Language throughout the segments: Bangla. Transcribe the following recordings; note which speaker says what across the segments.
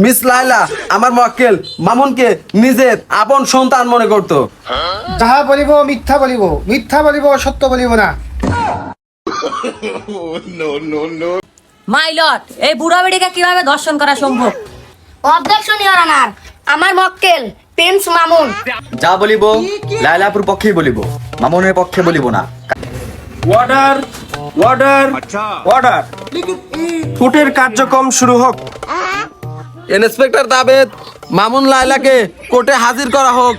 Speaker 1: মিস লায়লা আমার মক্কেল মামুনকে নিজের আপন সন্তান মনে করত।
Speaker 2: যাহা বলিব মিথ্যা বলিব, মিথ্যা বলিব সত্য বলিব না।
Speaker 3: মাই লর্ড, এই বুড়া বেড়িকে কিভাবে দর্শন করা সম্ভব?
Speaker 4: অবজেকশন ইওর অনার, আমার মক্কেল প্রিন্স মামুন।
Speaker 5: যা বলিব লায়লাপুর পক্ষেই বলিব, মামুনের পক্ষে বলিব না।
Speaker 6: অর্ডার অর্ডার অর্ডার, কোর্টের কার্যক্রম শুরু হোক।
Speaker 1: ইন্সপেক্টর দাবেদ মামুন লায়লাকে কোর্টে হাজির করা হোক।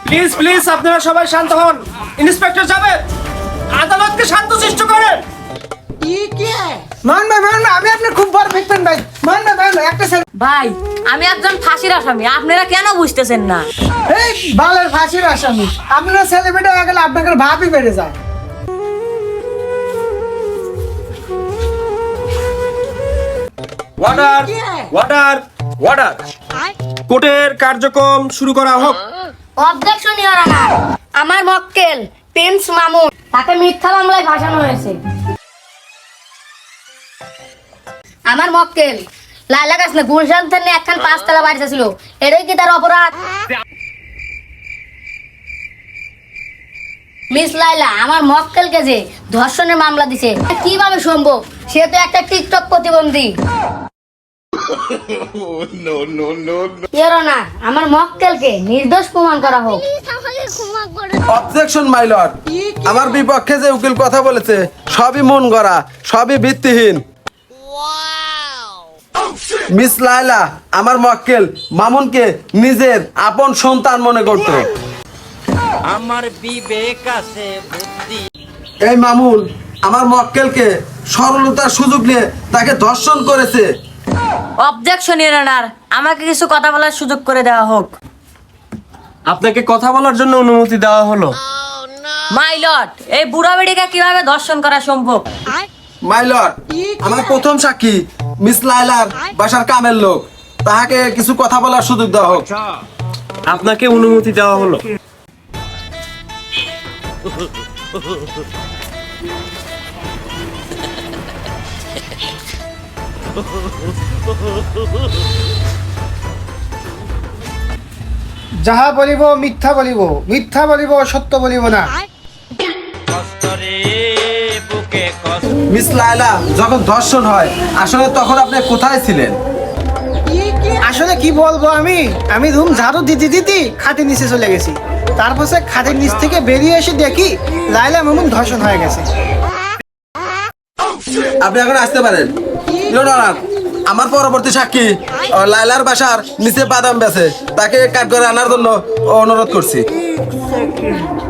Speaker 6: প্লিজ প্লিজ আপনারা সবাই শান্ত হন। ইন্সপেক্টর যাবেন, আদালতকে শান্ত সৃষ্টি করেন।
Speaker 2: মান ভাই, আমি আপনার খুব বড় ফ্যান ভাই। মান ভাই, একটা ছেলে
Speaker 3: ভাই, আমি একজন ফাঁসির আসামি, আপনারা কেন বুঝতেছেন না?
Speaker 2: এই বালের ফাঁসির আসামি। আপনারা সেলিব্রিটি হয়ে গেলে আপনাকে ভাবই বেড়ে যায়।
Speaker 6: অর্ডার অর্ডার অর্ডার, কোর্টের কার্যক্রম শুরু করা হোক।
Speaker 4: অবজেকশন ইওর অনার, আমার মক্কেল প্রিন্স মামুন, তাকে মিথ্যা মামলায় ফাঁসানো হয়েছে। আমার মক্কেল লায়লা কাছে গুলশান থেকে একখান 5 তলা বাড়ি ছিল, এটাই কি তার অপরাধ? মিস লায়লা আমার মক্কেলকে যে ধর্ষণের মামলা দিছে, কিভাবে সম্ভব? সে তো একটা টিকটক প্রতিবন্ধী। ইওর অনার, আমার মক্কেলকে নির্দোষ প্রমাণ করা হোক।
Speaker 1: অবজেকশন মাই লর্ড, আমার বিপক্ষে যে উকিল কথা বলেছে সবই মন গড়া, সবই ভিত্তিহীন। মিস লায়লা আমার মক্কেল মামুনকে নিজের আপন সন্তান মনে করত।
Speaker 7: আমার বিবেক আছে বুদ্ধি।
Speaker 1: এই মামুন আমার মক্কেলকে সরলতার সুযোগ নিয়ে তাকে ধর্ষণ করেছে।
Speaker 3: অবজেকশন ইওর অনার, আমাকে কিছু কথা বলার সুযোগ করে দেওয়া হোক।
Speaker 6: আপনাকে কথা বলার জন্য অনুমতি দেওয়া হলো।
Speaker 3: মাই লর্ড, এই বুড়া বেড়িকে কিভাবে দর্শন করা সম্ভব?
Speaker 1: মাই লর্ড, আমার প্রথম সাক্ষী মিস লায়লার বাসার কামের লোক, তাহাকে কিছু কথা বলার সুযোগ দেওয়া হোক।
Speaker 6: আপনাকে অনুমতি দেওয়া হলো।
Speaker 2: যাহা বলিব মিথ্যা বলিব, মিথ্যা বলিব সত্য বলিব না।
Speaker 7: কষ্টরে বুকে কষ্ট।
Speaker 1: মিস লায়লা যখন ধর্ষণ হয় আসলে তখন আপনি কোথায় ছিলেন?
Speaker 2: আসলে কি বলবো, আমি রুম ঝাড়ু দিতে দিতে খাটের নিচে চলে গেছি। তারপর সে খাটের নিচ থেকে বেরিয়ে এসে দেখি লায়লা মামুন ধর্ষণ হয়ে গেছে।
Speaker 1: আপনি এখন আসতে পারেন। ইওর অনার, আমার পরবর্তী সাক্ষী লায়লার বাসার নিচে বাদাম বেচে, তাকে কাঠগড়ায় আনার জন্য অনুরোধ করছি।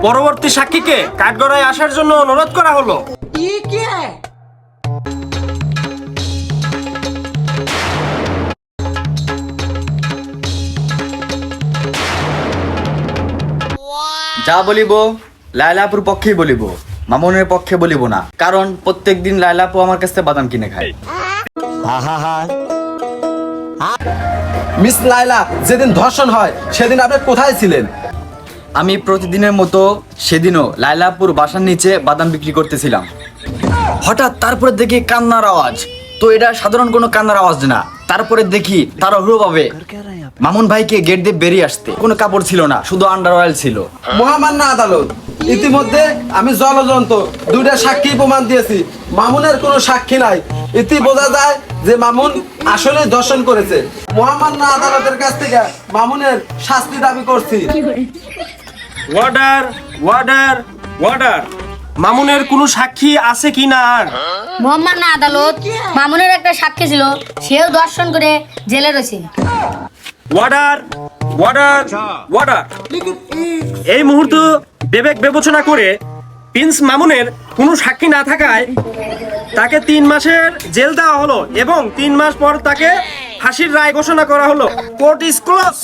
Speaker 6: পরবর্তী সাক্ষীকে কাঠগড়ায় আসার জন্য অনুরোধ করা হলো।
Speaker 5: যা বলিব লায়লাপুর পক্ষেই বলিব, মামুনের পক্ষে বলিব না। কারণ প্রত্যেকদিন লায়লাপু আমার কাছে বাদাম কিনে খায়।
Speaker 1: মিস লায়লা যেদিন ধর্ষণ হয় সেদিন আপনি কোথায় ছিলেন?
Speaker 5: আমি প্রতিদিনের মতো সেদিনও লায়লাপুর বাসার নিচে বাদাম বিক্রি করতেছিলাম। হঠাৎ তারপরে দেখি কান্নার আওয়াজ। তো এটা সাধারণ কোনো কান্নার আওয়াজ না। তারপরে দেখি তারা হুড়োভাবে মামুন ভাইকে গেট দিয়ে বেরিয়ে আসতে। কোনো কাপড় ছিল না, শুধু আন্ডার অয়েল ছিল।
Speaker 1: মহামান্য আদালত, ইতিমধ্যে আমি জলজন্ত 2টা সাক্ষী প্রমাণ দিয়েছি, মামুনের কোনো সাক্ষী নাই। ইতি বোঝা যায় যে মামুন আসলে ধর্ষণ করেছে। মহামান্য আদালতের কাছ থেকে মামুনের শাস্তি দাবি করছি।
Speaker 6: অর্ডার অর্ডার অর্ডার, মামুনের কোনো সাক্ষী আছে কি না? আর
Speaker 4: মহামান্য আদালত, মামুনের একটা সাক্ষী ছিল, সেও দর্শন করে জেলে রয়েছে।
Speaker 6: অর্ডার অর্ডার অর্ডার, এই মুহূর্তে বিবেক বিবেচনা করে প্রিন্স মামুনের কোনো সাক্ষী না থাকায় তাকে 3 মাসের জেল দেওয়া হলো এবং 3 মাস পর তাকে ফাঁসির রায় ঘোষণা করা হলো। Court is close.